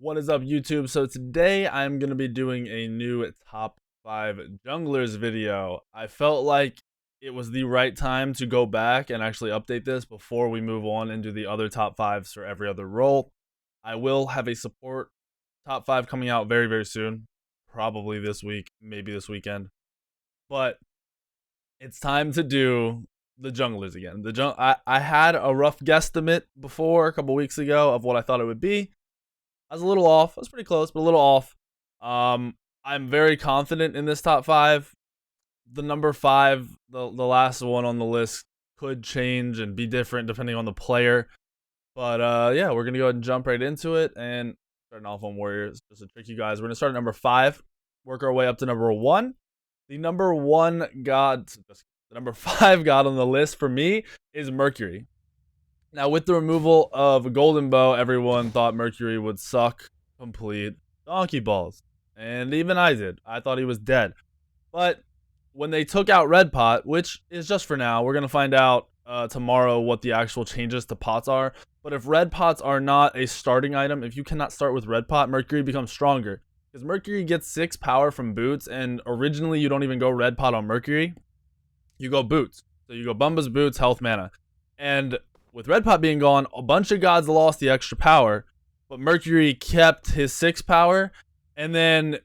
What is up, YouTube? So today I'm going to be doing a new top 5 junglers video. I felt like it was the right time to go back and actually update this before we move on into the other top 5s for every other role. I will have a support top 5 coming out very, very soon. Probably this week, maybe this weekend. But it's time to do the junglers again. I had a rough guesstimate before a couple weeks ago of what I thought it would be. I was a little off. I was pretty close, but a little off. I'm very confident in this top 5. The number 5, the last one on the list, could change and be different depending on the player. But yeah, we're gonna go ahead and jump right into it. And starting off on Warriors, just to trick you guys, we're gonna start at number 5, work our way up to number 1. The number 5 god on the list for me is Mercury. Now, with the removal of Golden Bow, everyone thought Mercury would suck complete donkey balls. And even I did. I thought he was dead. But when they took out Red Pot, which is just for now, we're going to find out tomorrow what the actual changes to pots are. But if Red Pots are not a starting item, if you cannot start with Red Pot, Mercury becomes stronger. Because Mercury gets 6 power from boots, and originally you don't even go Red Pot on Mercury. You go boots. So you go Bumba's boots, health, mana. And with Red Pot being gone, a bunch of gods lost the extra power, but Mercury kept his 6 power. And then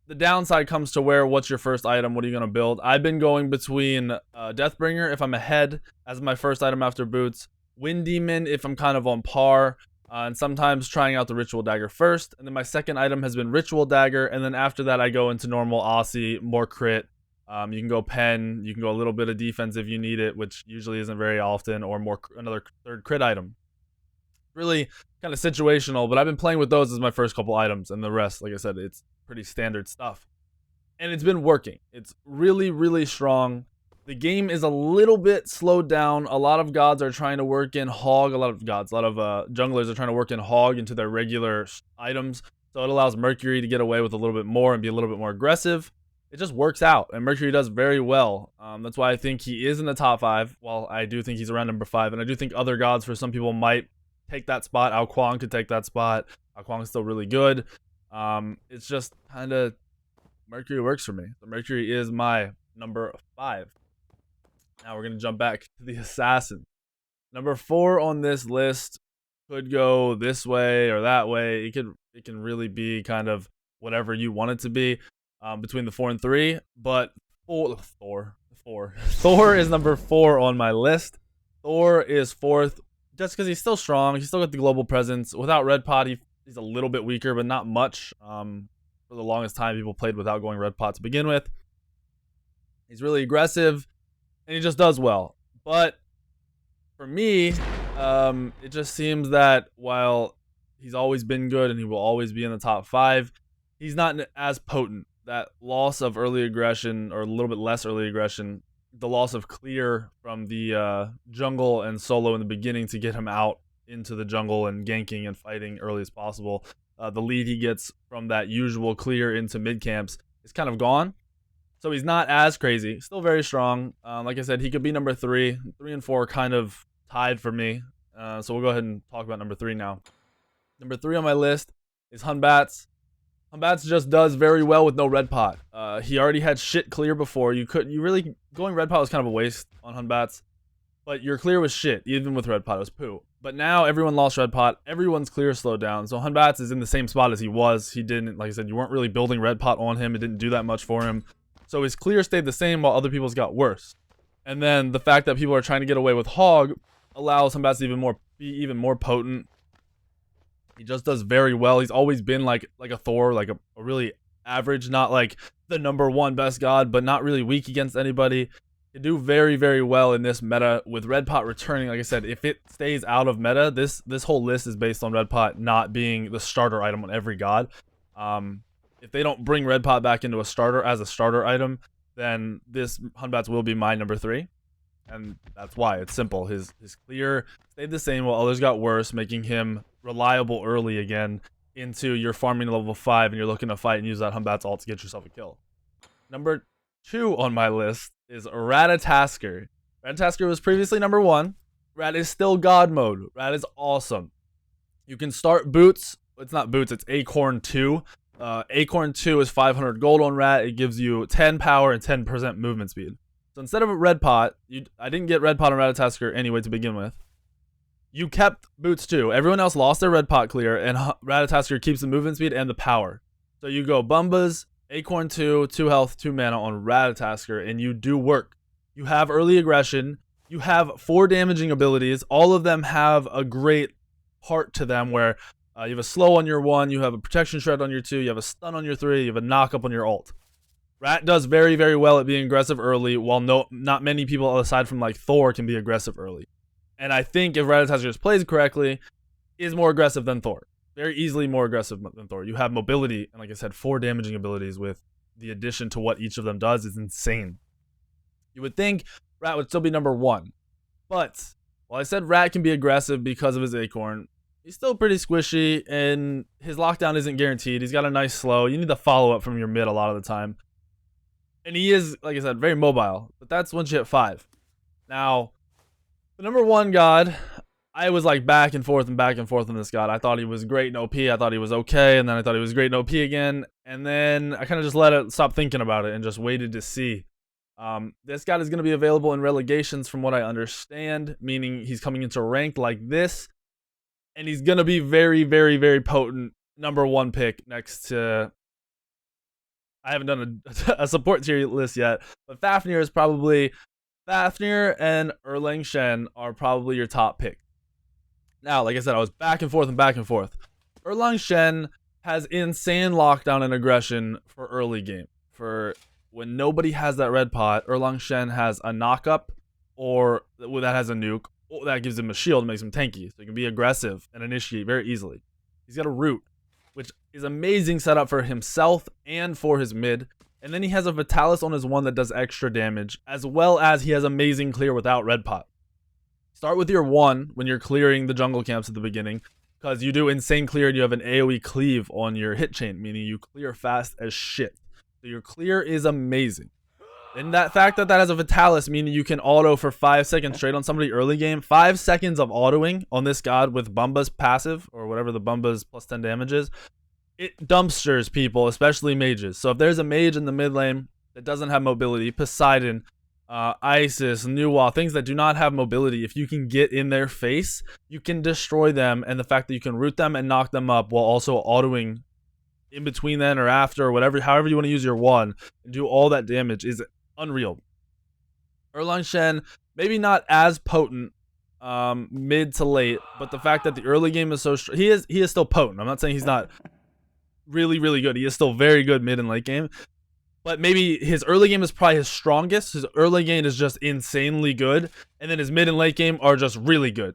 the downside comes to where, what's your first item? What are you going to build? I've been going between Deathbringer if I'm ahead as my first item after boots, Wind Demon if I'm kind of on par, and sometimes trying out the Ritual Dagger first. And then my second item has been Ritual Dagger, and then after that I go into normal Aussie, more crit. You can go pen, you can go a little bit of defense if you need it, which usually isn't very often, or more another third crit item. Really kind of situational, but I've been playing with those as my first couple items, and the rest, like I said, it's pretty standard stuff. And it's been working. It's really, really strong. The game is a little bit slowed down. A lot of gods are trying to work in Hog. A lot of junglers are trying to work in Hog into their regular items. So it allows Mercury to get away with a little bit more and be a little bit more aggressive. It just works out, and Mercury does very well. That's why I think he is in the top 5. While I do think he's around number 5, and I do think other gods for some people might take that spot. Ao Kuang could take that spot. Ao Kuang is still really good. It's just kind of Mercury works for me. So Mercury is my number 5. Now we're gonna jump back to the assassin. Number 4 on this list could go this way or that way. It can really be kind of whatever you want it to be. Between the 4 and 3, but Thor is number 4 on my list. Thor is 4th just because he's still strong. He's still got the global presence. Without Red Pot, he's a little bit weaker, but not much. For the longest time, people played without going Red Pot to begin with. He's really aggressive, and he just does well. But for me, it just seems that while he's always been good and he will always be in the top 5, he's not as potent. That loss of early aggression, or a little bit less early aggression, the loss of clear from the jungle and solo in the beginning to get him out into the jungle and ganking and fighting early as possible. The lead he gets from that usual clear into mid camps is kind of gone. So he's not as crazy. Still very strong. Like I said, he could be number 3. 3 and 4 kind of tied for me. So we'll go ahead and talk about number 3 now. Number 3 on my list is HuBatz. HuBatz just does very well with no Red Pot. He already had shit clear before. Going Red Pot was kind of a waste on HuBatz. But your clear was shit, even with Red Pot, it was poo. But now everyone lost Red Pot. Everyone's clear slowed down. So HuBatz is in the same spot as he was. He didn't, like I said, you weren't really building Red Pot on him. It didn't do that much for him. So his clear stayed the same while other people's got worse. And then the fact that people are trying to get away with Hog allows HuBatz to be even more potent. He just does very well. He's always been like a Thor, like a really average, not like the number 1 best god, but not really weak against anybody. He do very, very well in this meta with Red Pot returning. Like I said, if it stays out of meta, this whole list is based on Red Pot not being the starter item on every god. If they don't bring Red Pot back into a starter item, then this HuBatz will be my number 3. And that's why. It's simple. His clear stayed the same while others got worse, making him reliable early again into your farming level 5, and you're looking to fight and use that HuBatz ult to get yourself a kill. Number 2 on my list is Ratatasker. Ratatasker was previously number 1. Rat is still God mode. Rat is awesome. You can start boots it's not boots, it's Acorn 2. Acorn 2 is 500 gold on Rat. It gives you 10 power and 10% movement speed. So instead of a red pot, I didn't get red pot on Ratatasker anyway to begin with. You kept boots too. Everyone else lost their red pot clear, and Ratatasker keeps the movement speed and the power. So you go Bumbas, Acorn 2, 2 health, 2 mana on Ratatasker, and you do work. You have early aggression. You have 4 damaging abilities. All of them have a great part to them where you have a slow on your 1, you have a protection shred on your 2, you have a stun on your 3, you have a knock up on your ult. Rat does very, very well at being aggressive early, while not many people aside from like Thor can be aggressive early. And I think if Ratatasker plays correctly, is more aggressive than Thor. Very easily more aggressive than Thor. You have mobility, and like I said, 4 damaging abilities with the addition to what each of them does is insane. You would think Rat would still be number 1. But while I said Rat can be aggressive because of his Acorn, he's still pretty squishy, and his lockdown isn't guaranteed. He's got a nice slow. You need the follow-up from your mid a lot of the time. And he is, like I said, very mobile. But that's once you hit 5. Now, the number 1 god, I was like back and forth on this god. I thought he was great in OP. I thought he was okay. And then I thought he was great in OP again. And then I kind of just let it stop thinking about it and just waited to see. This god is going to be available in relegations from what I understand, meaning he's coming into ranked like this. And he's going to be very, very, very potent number 1 pick next to... I haven't done a support tier list yet. But Fafnir is probably... Fafnir and Erlang Shen are probably your top pick. Now, like I said, I was back and forth. Erlang Shen has insane lockdown and aggression for early game. For when nobody has that red pot, Erlang Shen has a knock-up, or that has a nuke, or that gives him a shield and makes him tanky. So he can be aggressive and initiate very easily. He's got a root, which is amazing setup for himself and for his mid. And then he has a Vitalis on his 1 that does extra damage, as well as he has amazing clear without red pot. Start with your 1 when you're clearing the jungle camps at the beginning, because you do insane clear and you have an AoE cleave on your hit chain, meaning you clear fast as shit. So your clear is amazing. And that fact that has a Vitalis, meaning you can auto for 5 seconds straight on somebody early game. 5 seconds of autoing on this god with Bumba's passive, or whatever the Bumba's plus 10 damage is. It dumpsters people, especially mages. So if there's a mage in the mid lane that doesn't have mobility, Poseidon, Isis, Nuwa, things that do not have mobility, if you can get in their face, you can destroy them. And the fact that you can root them and knock them up while also autoing in between then or after, or whatever, however you want to use your 1 and do all that damage is unreal. Erlang Shen, maybe not as potent mid to late, but the fact that the early game is so he is still potent. I'm not saying he's not really, really good. He is still very good mid and late game. But maybe his early game is probably his strongest. His early game is just insanely good. And then his mid and late game are just really good.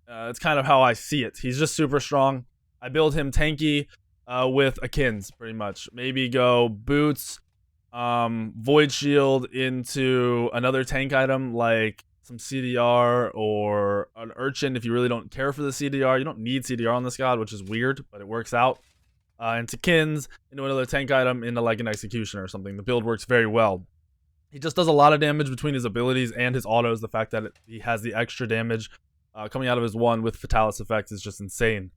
It's kind of how I see it. He's just super strong. I build him tanky with Akins, pretty much. Maybe go boots, void shield into another tank item like some CDR or an Urchin if you really don't care for the CDR. You don't need CDR on this god, which is weird, but it works out. Into Kins, into another tank item, into like an Executioner or something. The build works very well. He just does a lot of damage between his abilities and his autos. The fact that he has the extra damage coming out of his 1 with Fatalis effects is just insane.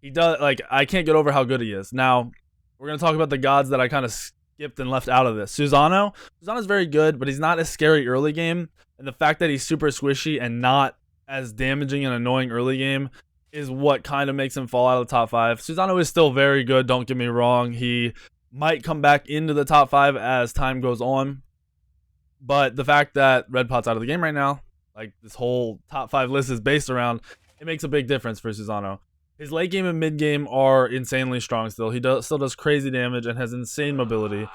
He does, like, I can't get over how good he is. Now, we're going to talk about the gods that I kind of skipped and left out of this. Susano's very good, but he's not as scary early game. And the fact that he's super squishy and not as damaging and annoying early game is what kind of makes him fall out of the top 5. Susano is still very good, don't get me wrong. He might come back into the top 5 as time goes on. But the fact that Red Pot's out of the game right now, like this whole top 5 list is based around, it makes a big difference for Susano. His late game and mid game are insanely strong still. He still does crazy damage and has insane mobility.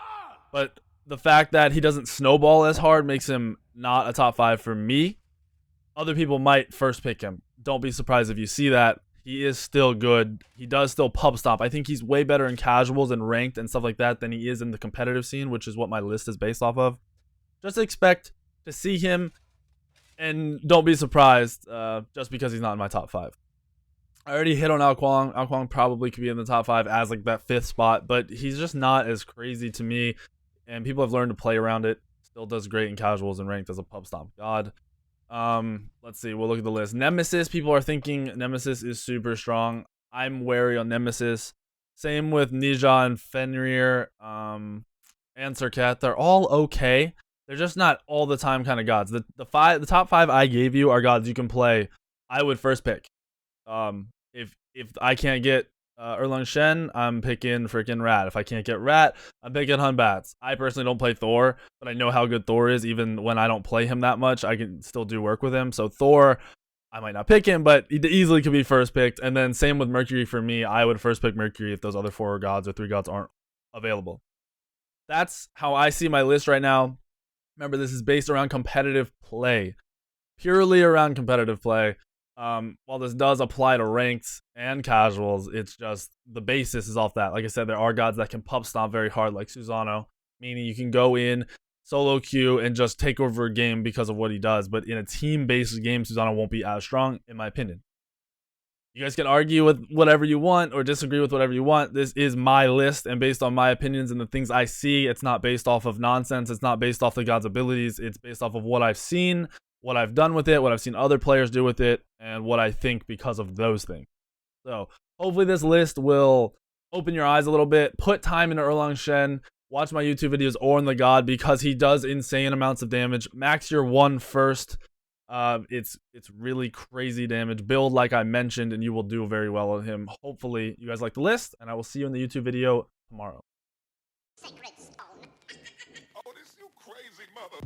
But the fact that he doesn't snowball as hard makes him not a top 5 for me. Other people might first pick him. Don't be surprised if you see that. He is still good. He does still pub stomp. I think he's way better in casuals and ranked and stuff like that than he is in the competitive scene, which is what my list is based off of. Just expect to see him, and don't be surprised just because he's not in my top 5. I already hit on Ao Kuang. Ao Kuang probably could be in the top 5 as like that 5th spot, but he's just not as crazy to me, and people have learned to play around it. Still does great in casuals and ranked as a pub stomp god. Let's see, we'll look at the list. Nemesis, people are thinking Nemesis is super strong. I'm wary on Nemesis. Same with Nija and Fenrir, and Serket. They're all okay. They're just not all the time kind of gods. The top 5 I gave you are gods you can play. I would first pick. If I can't get Erlang Shen, I'm picking freaking Rat. If I can't get Rat, I'm picking HuBatz. I personally don't play Thor, but I know how good Thor is. Even when I don't play him that much, I can still do work with him. So Thor, I might not pick him, but he easily could be first picked. And then same with Mercury for me. I would first pick Mercury if those other 4 gods or 3 gods aren't available. That's how I see my list right now. Remember, this is based around competitive play. Purely around competitive play. While this does apply to ranked and casuals, it's just the basis is off that. Like I said, there are gods that can pub stomp very hard, like Susano, meaning you can go in solo queue and just take over a game because of what he does. But in a team-based game, Susano won't be as strong, in my opinion. You guys can argue with whatever you want or disagree with whatever you want. This is my list, and based on my opinions and the things I see, it's not based off of nonsense. It's not based off the god's abilities. It's based off of what I've seen, what I've done with it, what I've seen other players do with it, and what I think because of those things. So hopefully this list will open your eyes a little bit. Put time into Erlang Shen. Watch my YouTube videos Orn the God because he does insane amounts of damage. Max your 1 first. It's really crazy damage. Build like I mentioned, and you will do very well on him. Hopefully you guys like the list, and I will see you in the YouTube video tomorrow. Sacred stone. Oh, this you crazy mother.